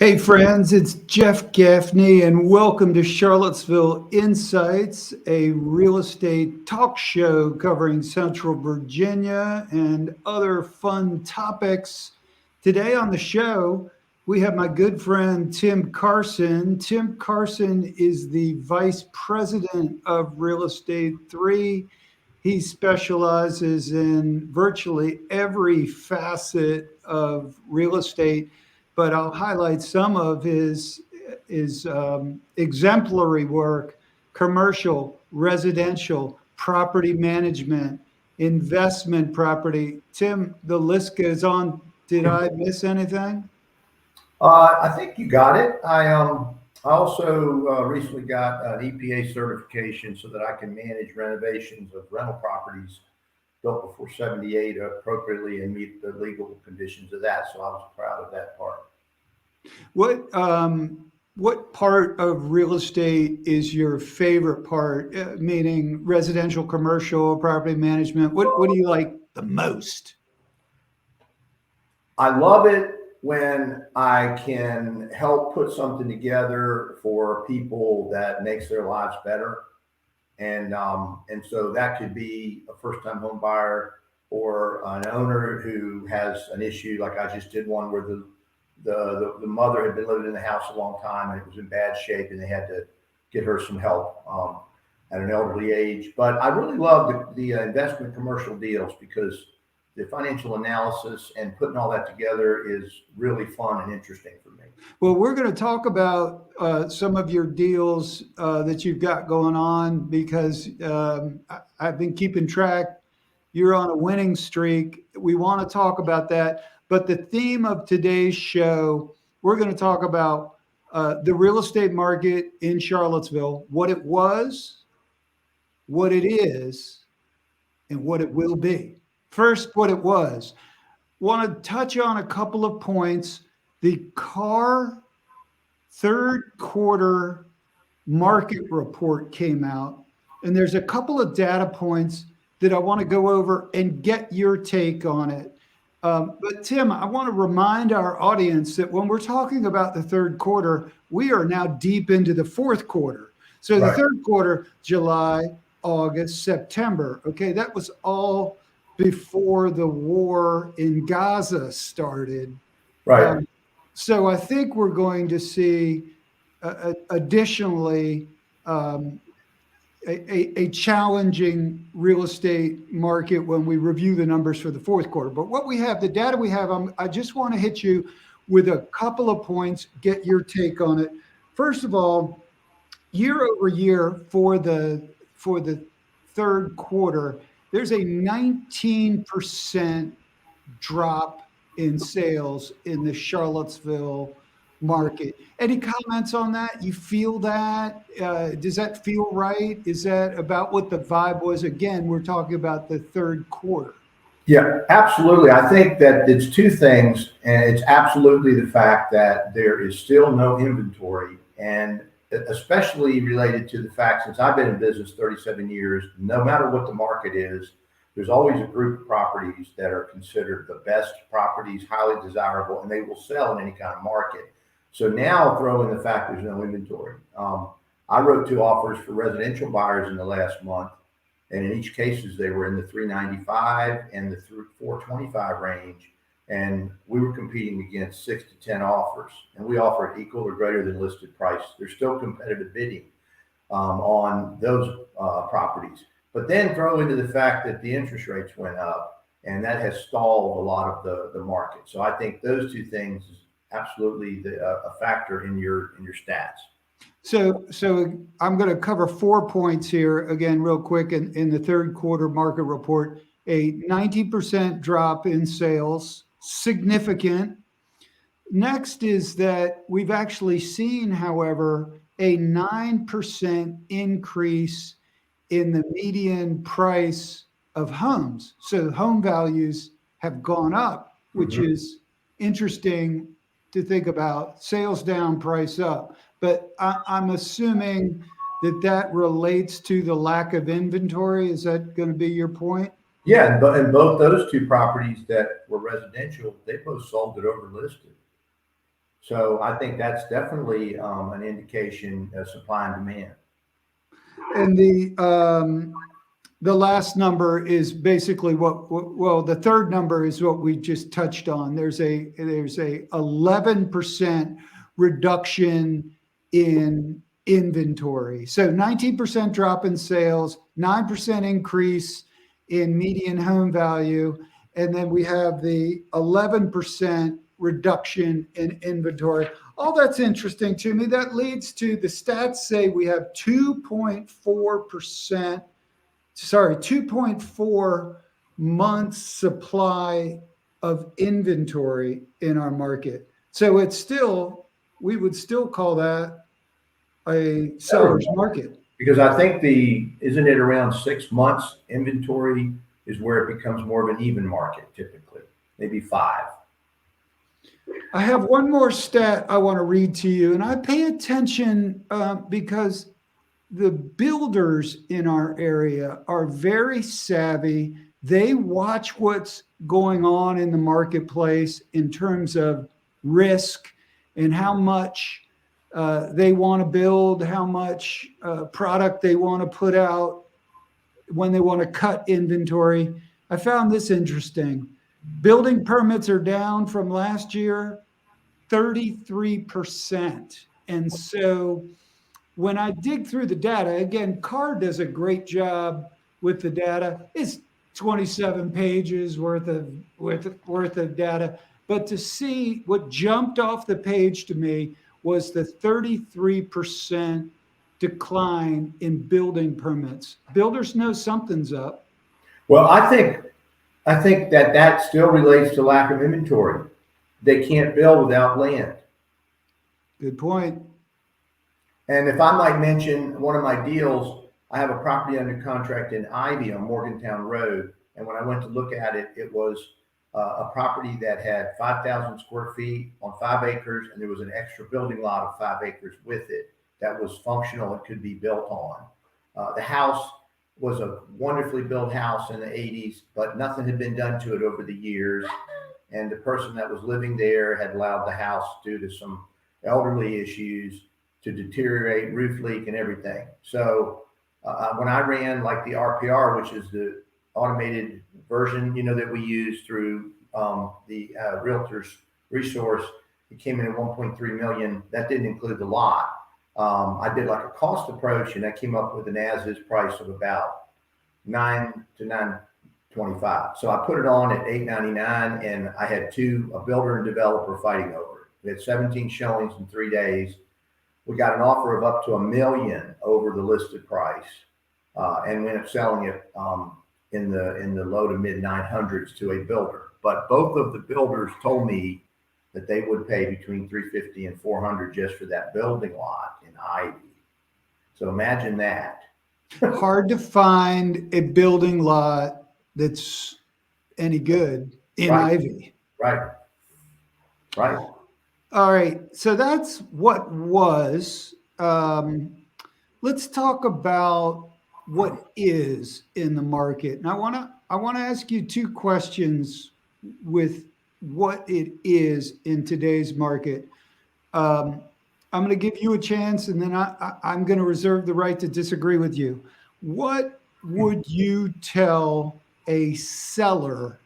Hey friends, it's Jeff Gaffney and welcome to Charlottesville Insights, a real estate talk show covering Central Virginia and other fun topics. Today on the show, we have my good friend Tim Carson. Tim Carson is the Vice President of Real Estate 3. He specializes in virtually every facet of real estate, but I'll highlight some of his exemplary work: commercial, residential, property management, investment property. Tim, the list goes on. Did I miss anything? I think you got it. I also recently got an EPA certification so that I can manage renovations of rental properties built before 78 appropriately and meet the legal conditions of that. So I was proud of that part. What part of real estate is your favorite part? Meaning residential, commercial, property management. What do you like the most? I love it when I can help put something together for people that makes their lives better. And so that could be a first-time home buyer or an owner who has an issue. Like I just did one where the mother had been living in the house a long time and it was in bad shape, and they had to get her some help at an elderly age. But I really love the investment commercial deals because the financial analysis and putting all that together is really fun and interesting for me. Well, we're going to talk about some of your deals that you've got going on because I've been keeping track. You're on a winning streak. We want to talk about that. But the theme of today's show, we're going to talk about the real estate market in Charlottesville, what it was, what it is, and what it will be. First, what it was. Want to touch on a couple of points. The CAR third quarter market report came out, and there's a couple of data points that I want to go over and get your take on it. But Tim, I want to remind our audience that when we're talking about the third quarter, we are now deep into the fourth quarter. So the third quarter, July, August, September. Okay, that was all before the war in Gaza started. Right. So I think we're going to see additionally a challenging real estate market when we review the numbers for the fourth quarter. But what we have, the data we have, I just want to hit you with a couple of points, get your take on it. First of all, year over year for the third quarter, there's a 19% drop in sales in the Charlottesville market. Any comments on that? You feel that? Does that feel right? Is that about what the vibe was? Again, we're talking about the third quarter. Yeah, absolutely. I think that it's two things, and it's absolutely the fact that there is still no inventory, and especially related to the fact, since I've been in business 37 years, no matter what the market is, there's always a group of properties that are considered the best properties, highly desirable, and they will sell in any kind of market. So now throw in the fact there's no inventory. I wrote 2 offers for residential buyers in the last month, and in each cases they were in the 395 and the 425 range, and we were competing against 6 to 10 offers, and we offered equal or greater than listed price. There's still competitive bidding on those properties. But then throw into the fact that the interest rates went up, and that has stalled a lot of the market. So I think those two things is absolutely a factor in your stats. So I'm going to cover 4 points here again, real quick. In the third quarter market report, a 90% drop in sales, significant. Next is that we've actually seen, however, a 9% increase in the median price of homes. So home values have gone up, which is interesting to think about. Sales down, price up. But I'm assuming that relates to the lack of inventory. Is that going to be your point? Yeah, and both those two properties that were residential, they both sold it over listed. So I think that's definitely an indication of supply and demand. And the last number is basically well, the third number is what we just touched on. There's a 11% reduction in inventory. So 19% drop in sales, 9% increase in median home value, and then we have the 11% reduction in inventory. All that's interesting to me. That leads to the stats say we have 2.4 months supply of inventory in our market. So it's still, we would still call that a seller's market. Because I think isn't it around 6 months inventory is where it becomes more of an even market typically, maybe 5. I have one more stat I want to read to you, and I pay attention because the builders in our area are very savvy. They watch what's going on in the marketplace in terms of risk and how much they want to build, how much product they want to put out when they want to cut inventory. I found this interesting. Building permits are down from last year 33%. And so when I dig through the data, again, Carr does a great job with the data. It's 27 pages worth of data. But to see what jumped off the page to me was the 33% decline in building permits. Builders know something's up. Well, I think that still relates to lack of inventory. They can't build without land. Good point. And if I might mention one of my deals, I have a property under contract in Ivy on Morgantown Road. And when I went to look at it, it was a property that had 5,000 square feet on 5 acres. And there was an extra building lot of 5 acres with it that was functional and could be built on. The house was a wonderfully built house in the 80s, but nothing had been done to it over the years. And the person that was living there had allowed the house, due to some elderly issues, to deteriorate, roof leak and everything. So when I ran like the RPR, which is the automated version, that we use through the realtor's resource, it came in at 1.3 million. That didn't include the lot. I did like a cost approach, and I came up with an as-is price of about $9 to $9.25. So I put it on at $8.99, and I had a builder and developer fighting over it. We had 17 showings in 3 days. We got an offer of up to $1 million over the listed price, and we ended up selling it in the low to mid 900s to a builder. But both of the builders told me that they would pay between $350 and $400 just for that building lot in Ivy. So imagine that. Hard to find a building lot that's any good in Ivy. Right. All right. So that's what was. Let's talk about what is in the market. And I want to ask you 2 questions with what it is in today's market. I'm going to give you a chance, and then I'm going to reserve the right to disagree with you. What would you tell a seller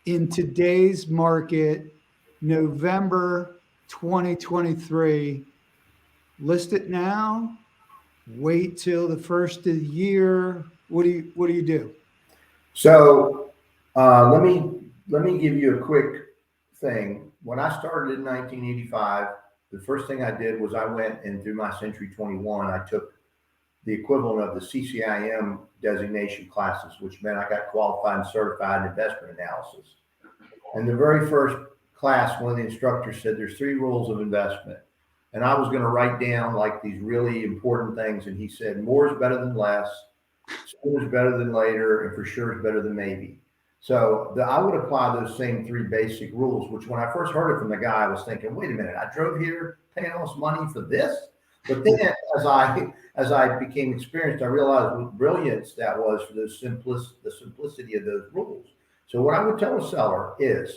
in today's market, November 2023? List it now, wait till the first of the year. What do you do? So let me give you a quick thing. When I started in 1985, the first thing I did was I went and through my Century 21, I took the equivalent of the CCIM designation classes, which meant I got qualified and certified in investment analysis. And the very first class, one of the instructors said, there's 3 rules of investment. And I was going to write down like these really important things. And he said, more is better than less, soon is better than later, and for sure is better than maybe. So I would apply those same 3 basic rules, which when I first heard it from the guy, I was thinking, wait a minute, I drove here paying all this money for this? But then as I became experienced, I realized what brilliance that was for the simplicity of those rules. So what I would tell a seller is,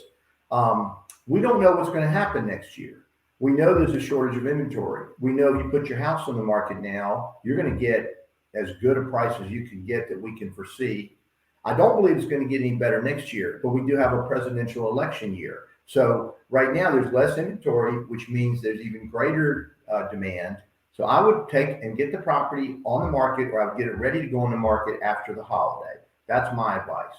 we don't know what's going to happen next year. We know there's a shortage of inventory. We know if you put your house on the market now, you're going to get as good a price as you can get that we can foresee. I don't believe it's going to get any better next year, but we do have a presidential election year. So right now there's less inventory, which means there's even greater demand. So I would take and get the property on the market, or I would get it ready to go on the market after the holiday. That's my advice.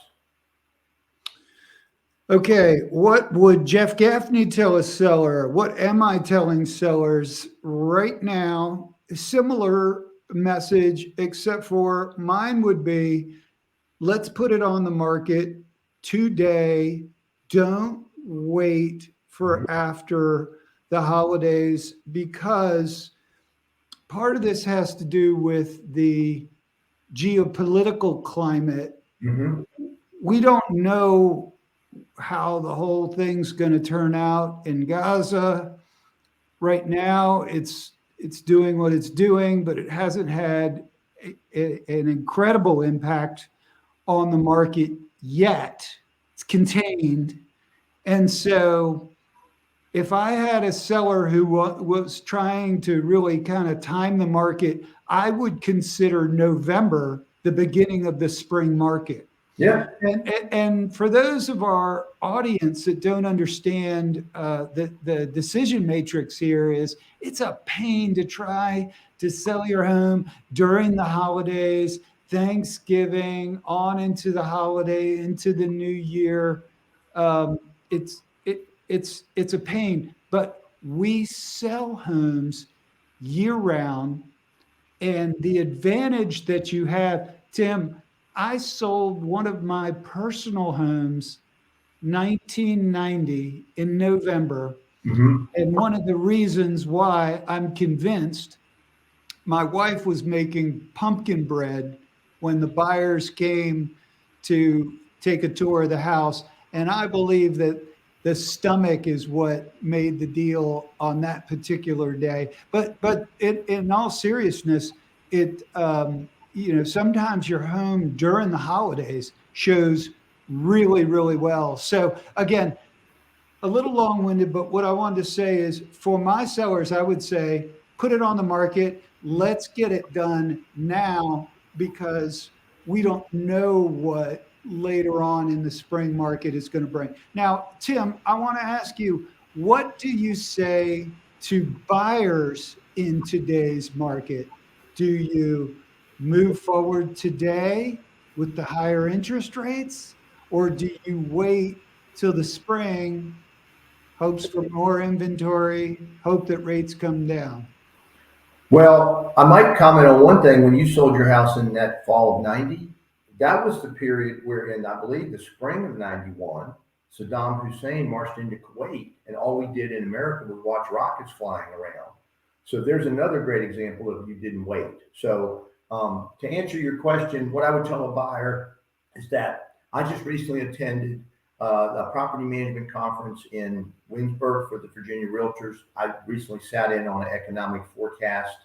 Okay, what would Jeff Gaffney tell a seller? What am I telling sellers right now? A similar message, except for mine would be, let's put it on the market today. Don't wait for after the holidays, because part of this has to do with the geopolitical climate. Mm-hmm. We don't know how the whole thing's going to turn out in Gaza. Right now, it's doing what it's doing, but it hasn't had an incredible impact on the market yet. It's contained. And so if I had a seller who was trying to really kind of time the market, I would consider November the beginning of the spring market. Yeah. And for those of our audience that don't understand the decision matrix here, is it's a pain to try to sell your home during the holidays, Thanksgiving, on into the holiday, into the new year. It's a pain, but we sell homes year round. And the advantage that you have, Tim, I sold one of my personal homes 1990 in November. Mm-hmm. And one of the reasons why I'm convinced, my wife was making pumpkin bread when the buyers came to take a tour of the house. And I believe that the stomach is what made the deal on that particular day. But in all seriousness, sometimes your home during the holidays shows really, really well. So again, a little long-winded, but what I wanted to say is, for my sellers, I would say, put it on the market. Let's get it done now, because we don't know what later on in the spring market is going to bring. Now, Tim, I want to ask you, what do you say to buyers in today's market? Do you move forward today with the higher interest rates, or do you wait till the spring, hopes for more inventory, hope that rates come down? Well, I might comment on one thing. When you sold your house in that fall of 90, that was the period wherein, I believe, the spring of 91, Saddam Hussein marched into Kuwait, and all we did in America was watch rockets flying around. So there's another great example of you didn't wait. So to answer your question, what I would tell a buyer is that I just recently attended a property management conference in Williamsburg for the Virginia Realtors. I recently sat in on an economic forecast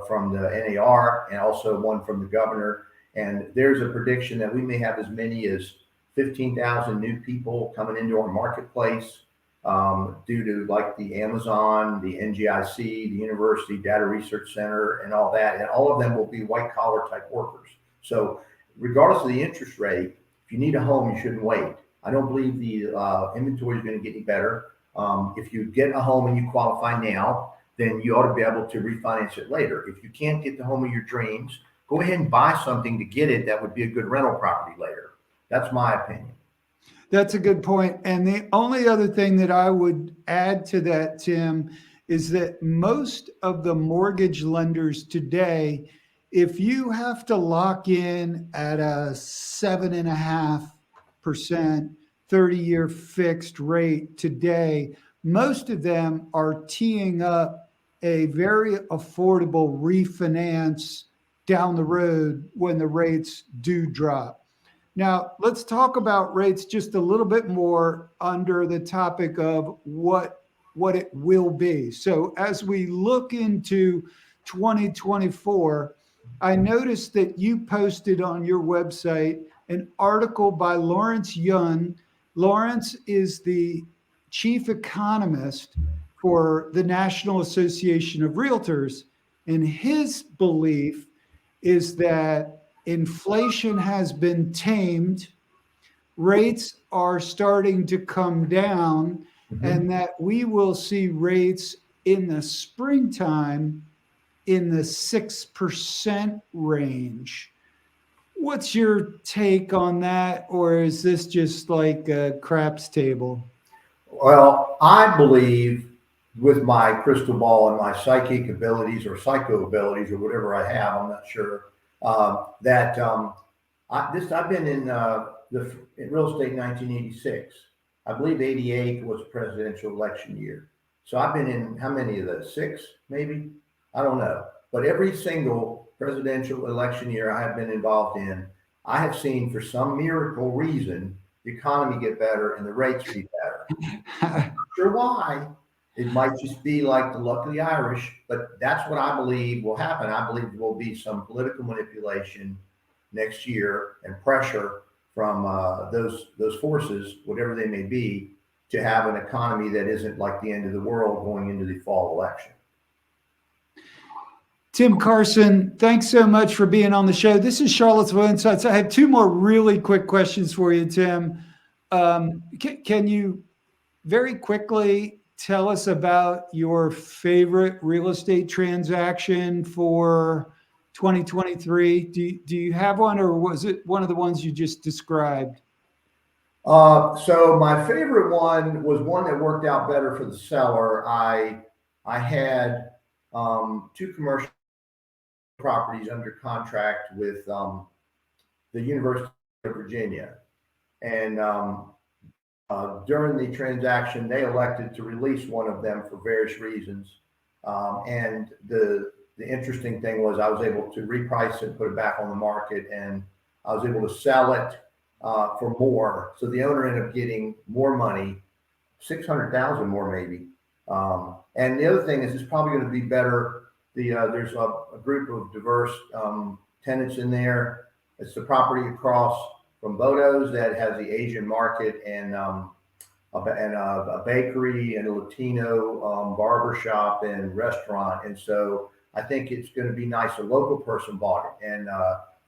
from the NAR, and also one from the governor. And there's a prediction that we may have as many as 15,000 new people coming into our marketplace due to, like, the Amazon, the NGIC, the University Data Research Center, and all that. And all of them will be white collar type workers. So regardless of the interest rate, if you need a home, you shouldn't wait. I don't believe the inventory is going to get any better. If you get a home and you qualify now, then you ought to be able to refinance it later. If you can't get the home of your dreams, go ahead and buy something to get it that would be a good rental property later. That's my opinion. That's a good point. And the only other thing that I would add to that, Tim, is that most of the mortgage lenders today, if you have to lock in at a 7.5% 30-year fixed rate today, most of them are teeing up a very affordable refinance down the road when the rates do drop. Now, let's talk about rates just a little bit more under the topic of what it will be. So as we look into 2024, I noticed that you posted on your website an article by Lawrence Yun. Lawrence is the chief economist for the National Association of Realtors. And his belief is that inflation has been tamed, rates are starting to come down, and that we will see rates in the springtime in the 6% range. What's your take on that? Or is this just like a craps table? Well, I believe with my crystal ball and my psychic abilities or psycho abilities or whatever I have, I'm not sure, I've been in real estate in 1986. I believe 88 was a presidential election year. So I've been in how many of those? 6, maybe? I don't know. But every single presidential election year I have been involved in, I have seen for some miracle reason the economy get better and the rates be better. I'm not sure why. It might just be like the luck of the Irish, but that's what I believe will happen. I believe there will be some political manipulation next year and pressure from those forces, whatever they may be, to have an economy that isn't like the end of the world going into the fall election. Tim Carson, thanks so much for being on the show. This is Charlottesville Insights. I have 2 more really quick questions for you, Tim. Can you very quickly tell us about your favorite real estate transaction for 2023? Do you have one, or was it one of the ones you just described? So my favorite one was one that worked out better for the seller. I had 2 commercial properties under contract with the University of Virginia, and during the transaction, they elected to release one of them for various reasons. And the interesting thing was I was able to reprice it, put it back on the market, and I was able to sell it for more. So the owner ended up getting more money, $600,000 more maybe. And the other thing is it's probably going to be better. There's a group of diverse tenants in there. It's the property across from Bodo's that has the Asian market and a bakery and a Latino barber shop and restaurant. And so I think it's going to be nice. A local person bought it, and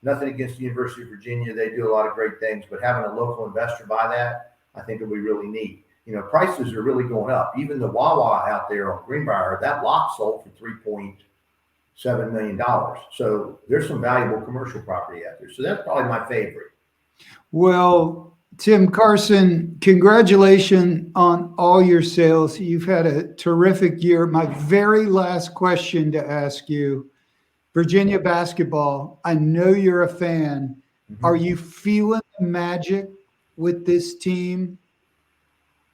nothing against the University of Virginia. They do a lot of great things, but having a local investor buy that, I think it'll be really neat. You know, prices are really going up. Even the Wawa out there on Greenbrier, that lot sold for $3.7 million. So there's some valuable commercial property out there. So that's probably my favorite. Well, Tim Carson, congratulations on all your sales. You've had a terrific year. My very last question to ask you, Virginia basketball, I know you're a fan. Are you feeling the magic with this team?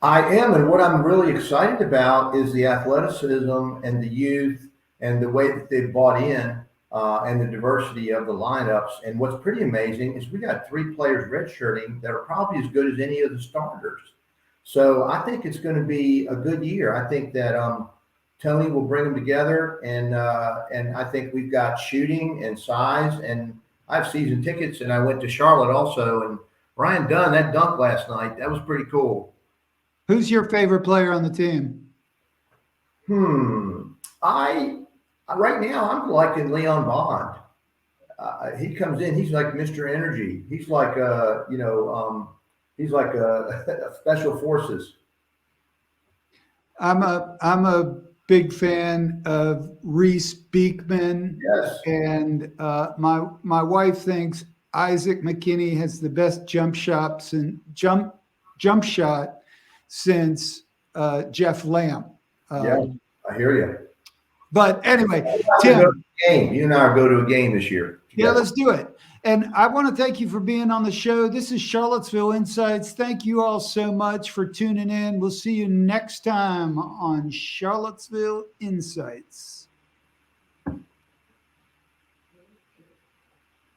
I am, and what I'm really excited about is the athleticism and the youth and the way that they've bought in and the diversity of the lineups. And what's pretty amazing is we got 3 players redshirting that are probably as good as any of the starters. So I think it's going to be a good year. I think that Tony will bring them together, and I think we've got shooting and size. And I have season tickets, and I went to Charlotte also. And Ryan Dunn, that dunk last night, that was pretty cool. Who's your favorite player on the team? Right now I'm liking Leon Bond. He comes in, he's like Mr. Energy. He's like he's like a special forces. I'm a big fan of Reese Beekman. Yes. And my wife thinks Isaac McKinney has the best jump shot since Jeff Lamb. Yeah, I hear you. But anyway, Tim, you and I will go to a game this year. Yeah, let's do it. And I want to thank you for being on the show. This is Charlottesville Insights. Thank you all so much for tuning in. We'll see you next time on Charlottesville Insights.